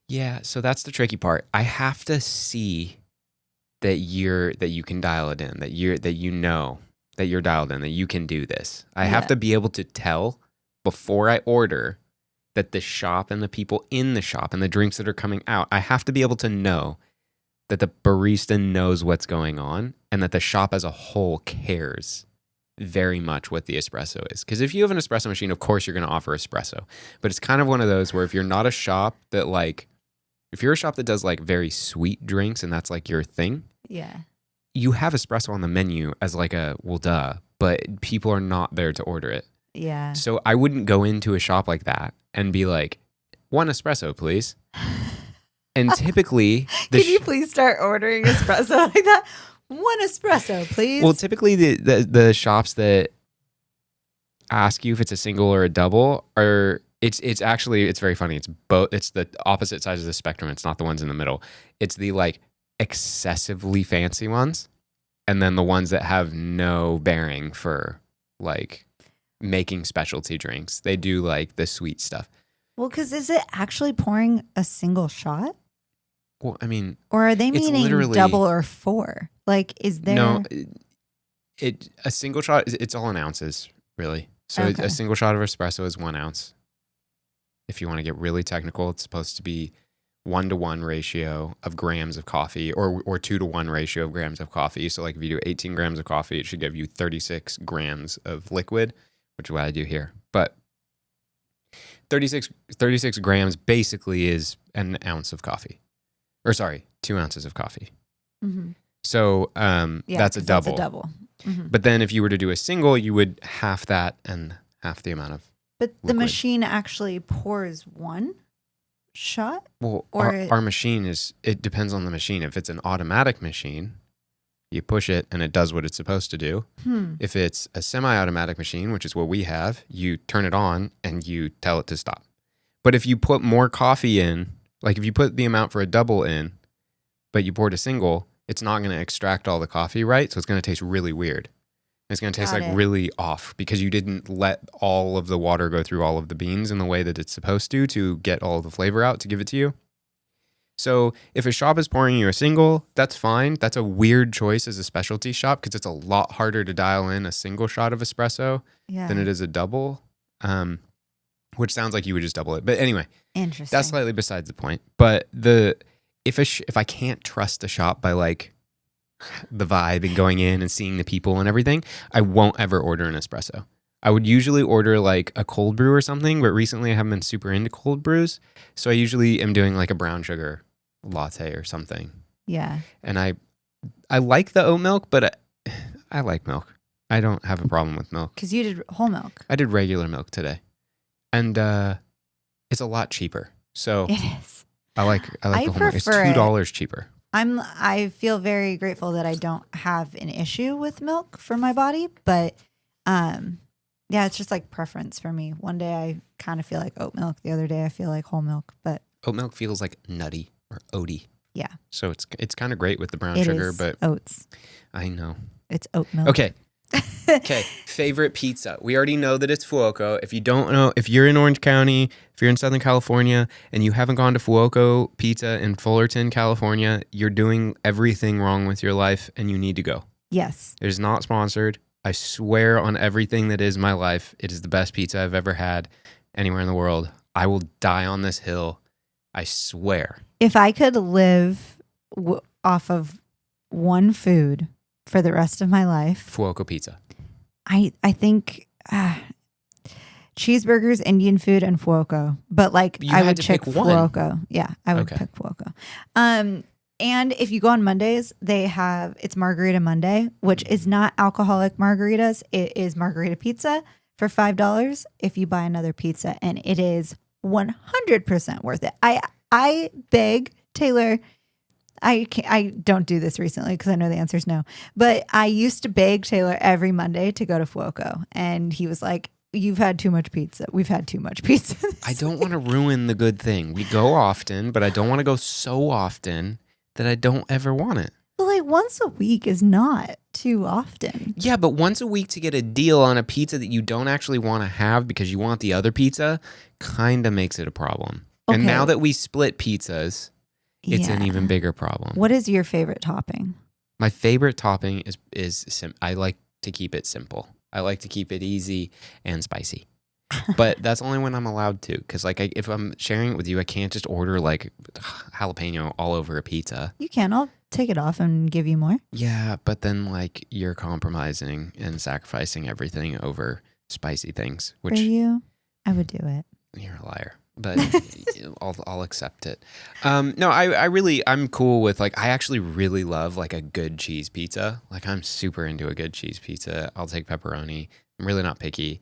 Yeah. So that's the tricky part. I have to see that you can dial it in, that you're dialed in, that you can do this. I have to be able to tell before I order that the shop and the people in the shop and the drinks that are coming out, I have to be able to know that the barista knows what's going on and that the shop as a whole cares very much what the espresso is. Because if you have an espresso machine, of course you're going to offer espresso. But it's kind of one of those where if you're not a shop that like, if you're a shop that does like very sweet drinks and that's like your thing, yeah, you have espresso on the menu as like a, well, duh, but people are not there to order it. Yeah. So I wouldn't go into a shop like that and be like, one espresso, please. And typically... Can you please start ordering espresso like that? One espresso, please. Well, typically the shops that ask you if it's a single or a double are... It's actually, it's very funny. It's both. It's the opposite sides of the spectrum. It's not the ones in the middle. It's the like excessively fancy ones. And then the ones that have no bearing for like... making specialty drinks. They do like the sweet stuff. Well, because is it actually pouring a single shot? Well, I mean, Or are they it's meaning literally double or four? Like, is there... no. A single shot. It's all in ounces, really. So Okay. a single shot of espresso is 1 ounce. If you want to get really technical, it's supposed to be 1-to-1 ratio of grams of coffee, or 2-to-1 ratio of grams of coffee. So like if you do 18 grams of coffee, it should give you 36 grams of liquid, which is what I do here. But 36 grams basically is an ounce of coffee. Or sorry, 2 ounces of coffee. Mhm. So Yeah, that's a 'cause double. That's a double. Mhm. But then if you were to do a single, you would half that and half the amount of But the liquid. machine actually pours one shot? Well, Or our machine it depends on the machine. If it's an automatic machine, you push it and it does what it's supposed to do. If it's a semi-automatic machine, which is what we have, you turn it on and you tell it to stop. But if you put more coffee in, like if you put the amount for a double in, but you poured a single, it's not going to extract all the coffee right. So it's going to taste really weird. It's going to taste Got like it. really off because you didn't let all of the water go through all of the beans in the way that it's supposed to get all the flavor out to give it to you. So if a shop is pouring you a single, that's fine. That's a weird choice as a specialty shop because it's a lot harder to dial in a single shot of espresso yeah. than it is a double, which sounds like you would just double it. But anyway, Interesting. that's slightly besides the point. But if I can't trust a shop by like the vibe and going in and seeing the people and everything, I won't ever order an espresso. I would usually order like a cold brew or something, but recently I haven't been super into cold brews. So I usually am doing like a brown sugar latte or something. Yeah. And I like the oat milk, but I like milk. I don't have a problem with milk. Because you did whole milk. I did regular milk today. And it's a lot cheaper. So It is. I like the whole milk. It's prefer it. $2 cheaper. I feel very grateful that I don't have an issue with milk for my body, but yeah, it's just like preference for me. One day I kind of feel like oat milk, the other day I feel like whole milk, but Oat milk feels like nutty or oaty. yeah. So it's kind of great with the brown It sugar, is but oats. I know. It's oat milk. Okay. Okay. Favorite pizza. We already know that it's Fuoco. If you don't know, if you're in Orange County, if you're in Southern California and you haven't gone to Fuoco Pizza in Fullerton, California, you're doing everything wrong with your life and you need to go. Yes. It is not sponsored. I swear on everything that is my life, it is the best pizza I've ever had anywhere in the world. I will die on this hill. I swear. If I could live off of one food for the rest of my life, Fuoco Pizza. I think cheeseburgers, Indian food, and Fuoco. But like You I had would to pick pick one. Fuoco. Yeah, I would Okay. pick Fuoco. And if you go on Mondays, it's Margarita Monday, which is not alcoholic margaritas. It is margarita pizza for $5 if you buy another pizza, and it is 100% worth it. I beg Taylor. I don't do this recently because I know the answer is no. But I used to beg Taylor every Monday to go to Fuoco, and he was like, "You've had too much pizza. We've had too much pizza." I don't want to ruin the good thing. We go often, but I don't want to go so often that I don't ever want it. But like once a week is not too often. Yeah, but once a week to get a deal on a pizza that you don't actually want to have because you want the other pizza kind of makes it a problem. Okay. And now that we split pizzas, it's an Yeah. even bigger problem. What is your favorite topping? My favorite topping is I like to keep it simple. I like to keep it easy and spicy. But that's only when I'm allowed to, because like if I'm sharing it with you, I can't just order like jalapeno all over a pizza. You can. I'll take it off and give you more. Yeah, but then like you're compromising and sacrificing everything over spicy things, For which you, I would do it. you're a liar. But I'll accept it. No, I'm cool with like I actually really love like a good cheese pizza. Like I'm super into a good cheese pizza. I'll take pepperoni. I'm really not picky.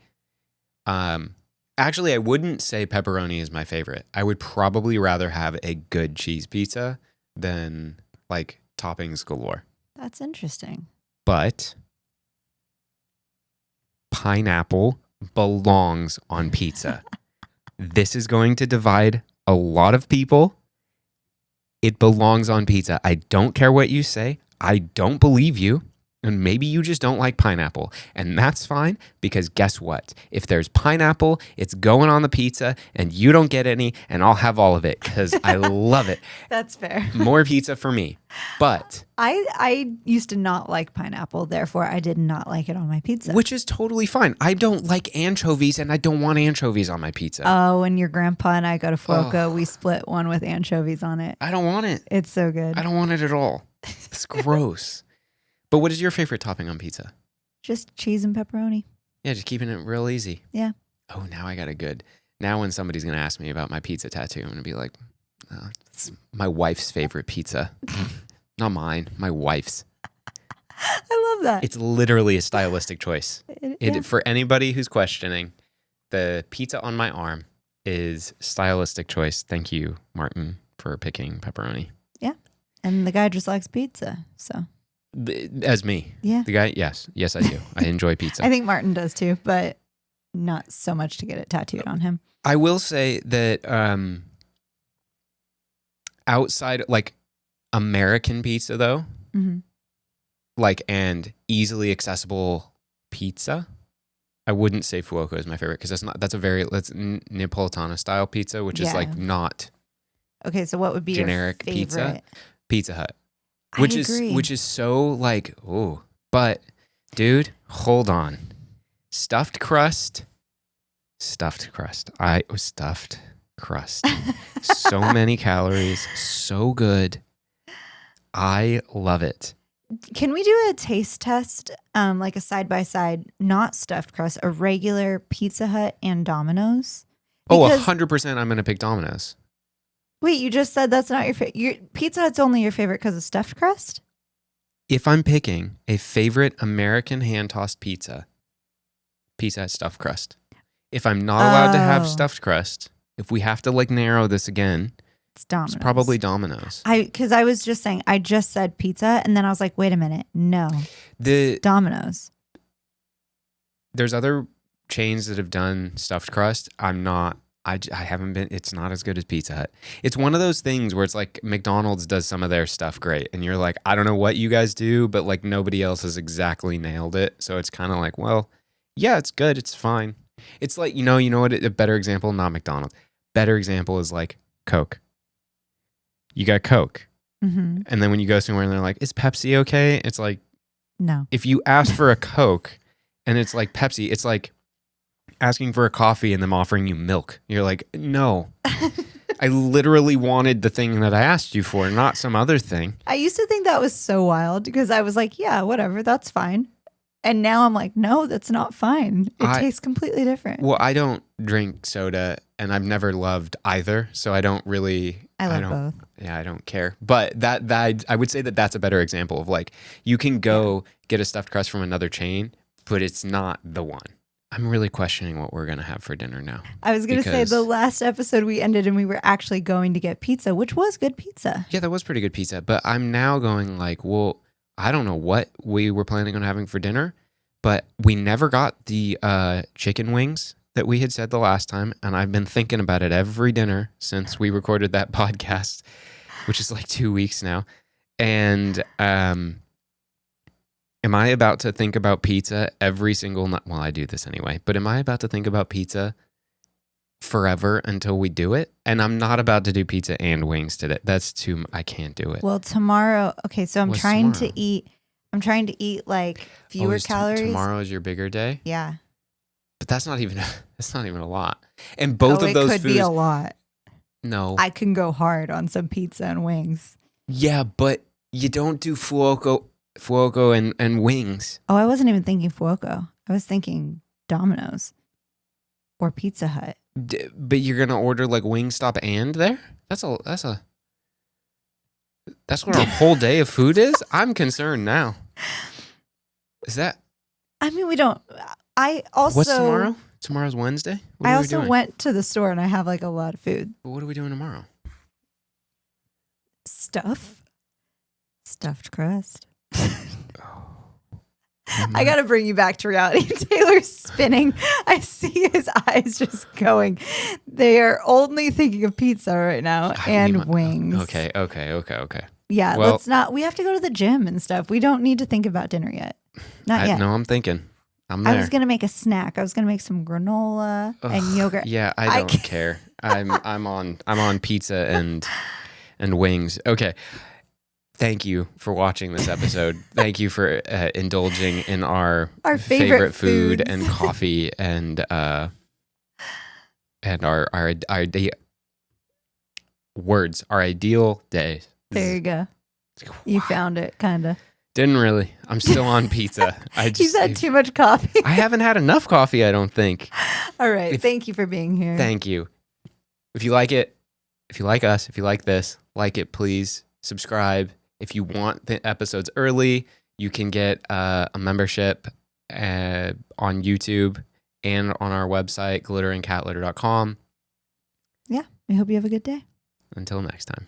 Actually, I wouldn't say pepperoni is my favorite. I would probably rather have a good cheese pizza than like toppings galore. That's interesting. But pineapple belongs on pizza. This is going to divide a lot of people. It belongs on pizza. I don't care what you say. I don't believe you. And maybe you just don't like pineapple. And that's fine, because guess what? If there's pineapple, it's going on the pizza and you don't get any, and I'll have all of it because I love it. That's fair. More pizza for me. But I used to not like pineapple, therefore I did not like it on my pizza. which is totally fine. I don't like anchovies, and I don't want anchovies on my pizza. Oh, when your grandpa and I go to Fuoco, we split one with anchovies on it. I don't want it. It's so good. I don't want it at all. It's gross. But what is your favorite topping on pizza? Just cheese and pepperoni. Yeah, just keeping it real easy. Yeah. Oh, now I got a good. Now when somebody's going to ask me about my pizza tattoo, I'm going to be like, oh, it's my wife's favorite pizza. Not mine, my wife's. I love that. It's literally a stylistic choice. Yeah. For anybody who's questioning, the pizza on my arm is stylistic choice. Thank you, Martin, for picking pepperoni. Yeah. And the guy just likes pizza, so. As me. Yeah. The guy, yes, I do. I enjoy pizza. I think Martin does too, but not so much to get it tattooed on him. I will say that outside, like American pizza, though, like, and easily accessible pizza, I wouldn't say Fuoco is my favorite, because that's Napolitana style pizza, which is like not okay. So what would be generic your favorite? Pizza Hut, I agree. which is so like, oh, but dude, hold on, stuffed crust. Stuffed crust. So many calories. So good. I love it. Can we do a taste test, like a side by side, not stuffed crust, a regular Pizza Hut and Domino's? Because, 100% I'm going to pick Domino's. Wait, you just said that's not your favorite. Pizza Hut's only your favorite because of stuffed crust? If I'm picking a favorite American hand-tossed pizza, Pizza Hut stuffed crust. If I'm not allowed to have stuffed crust, if we have to like narrow this again, it's Domino's. It's probably Domino's. Because I was just saying, I just said pizza, and then I was like, wait a minute, no, Domino's. There's other chains that have done stuffed crust. I haven't been. It's not as good as Pizza Hut. It's one of those things where it's like McDonald's does some of their stuff great, and you're like, I don't know what you guys do, but like nobody else has exactly nailed it. So it's kind of like, well, yeah, it's good, it's fine. It's like, you know what, a better example, not McDonald's. Better example is like Coke. You got Coke. And then when you go somewhere and they're like, is Pepsi okay? It's like, no. If you ask for a Coke and it's like Pepsi, it's like asking for a coffee and them offering you milk. You're like, no. I literally wanted the thing that I asked you for, not some other thing. I used to think that was so wild because I was like, yeah, whatever, that's fine. And now I'm like, no, that's not fine. It tastes completely different. Well, I don't drink soda, and I've never loved either, so I don't really. I love both. Yeah, I don't care. But that I would say that that's a better example of like, you can go get a stuffed crust from another chain, but it's not the one. I'm really questioning what we're going to have for dinner now. I was going to say the last episode we ended and we were actually going to get pizza, which was good pizza. Yeah, that was pretty good pizza. But I'm now going like, well, I don't know what we were planning on having for dinner, but we never got the chicken wings that we had said the last time. And I've been thinking about it every dinner since we recorded that podcast, which is like 2 weeks now. And am I about to think about pizza every single night? Well, I do this anyway, but am I about to think about pizza forever until we do it? And I'm not about to do pizza and wings today. I can't do it. Well, tomorrow, okay, so I'm trying to eat like fewer calories. Tomorrow is your bigger day? Yeah. But that's not even a lot. And both of those foods could be a lot. No. I can go hard on some pizza and wings. Yeah, but you don't do Fuoco and wings. Oh, I wasn't even thinking Fuoco. I was thinking Domino's or Pizza Hut. But you're gonna order like Wingstop and there? That's what our whole day of food is? I'm concerned now. Is that? I mean, we don't. I also. What's tomorrow? Tomorrow's Wednesday? I also went to the store and I have like a lot of food. But what are we doing tomorrow? Stuffed crust. I got to bring you back to reality. Taylor's spinning. I see his eyes just going. They are only thinking of pizza right now and wings. Okay. Yeah, Well, let's not. We have to go to the gym and stuff. We don't need to think about dinner yet. Not yet. No, I'm thinking. I'm I there. was gonna make a snack. I was gonna make some granola and Ugh, yogurt. Yeah, I don't care. I'm on pizza and wings. Okay. Thank you for watching this episode. Thank you for indulging in our favorite food foods. and coffee and our words, our ideal day. There you go. You found it, kind of. Didn't really. I'm still on pizza. He's had too much coffee. I haven't had enough coffee, I don't think. All right. Thank you for being here. Thank you. If you like it, if you like us, if you like this, like it, please subscribe. If you want the episodes early, you can get a membership on YouTube and on our website, glitterandcatlitter.com. Yeah. I hope you have a good day. Until next time.